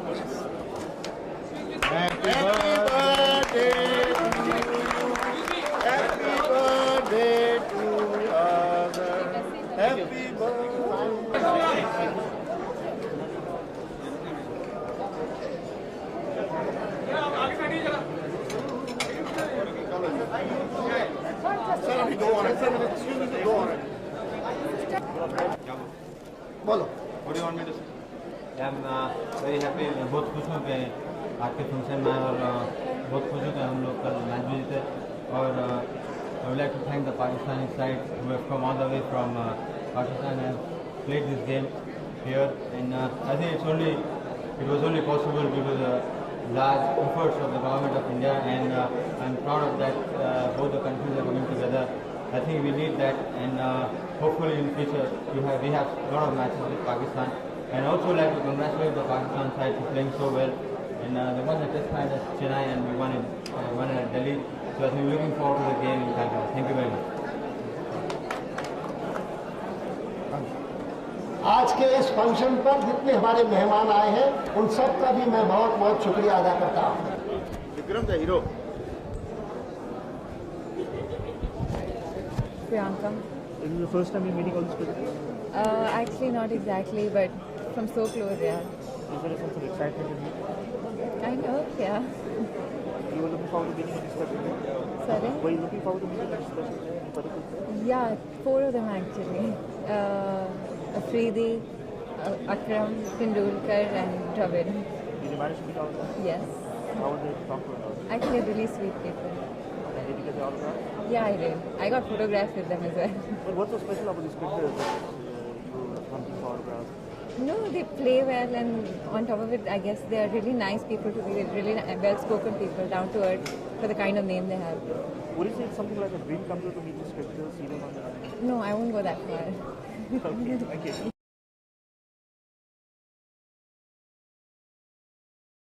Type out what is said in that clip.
please. Happy birthday to you. Happy birthday to Azhar. Happy birthday. Sir, अभी दो और है. Sir, excuse me, दो और है. बोलो. What do you want me to say? I'm very happy. बहुत खुश हूँ कि आपके फंक्शन में और बहुत खुश हूँ कि हम लोग कल मैच भी जीते और I would like to thank the Pakistani side who have come all the way from Pakistan and played this game here. And I think it was only possible due to the large efforts of the government of India, and I'm proud of that. Both the countries are coming together. I think we need that, and hopefully in future we have a lot of matches with Pakistan. And I also like to congratulate the Pakistan side for playing so well. And they won the test match at Chennai and we won it at Delhi. So I think we're looking forward to the game in Calcutta. Thank you very much. आज के इस function पर जितने हमारे मेहमान आए हैं उन सब का भी मैं बहुत बहुत शुक्रिया अदा करता हूँ. Vikram the hero. Priyanka. This is the first time you're meeting all these people? Actually not exactly, but from so close, yeah. Is there a sense of excitement in you? Kind of, yeah. You were looking forward to meeting any special day? Sorry? Were you looking forward to meeting any special day? Any particular day? Yeah, 4 of them actually. Afridi, Akram, Tendulkar and Advani. Did you manage to meet all of them? Yes. How would they talk to you? Actually, they're really sweet people. And did you get the autograph? Yeah, I did. I got photographs with them as well. But what's so special about these cricketers that you hunting for autographs? No, they play well, and on top of it, I guess they are really nice people to be with, really well-spoken people, down to earth for the kind of name they have. Would you say it's something like a dream come true to meet these cricketers, see them on the No, I won't go that far. Okay, thank you.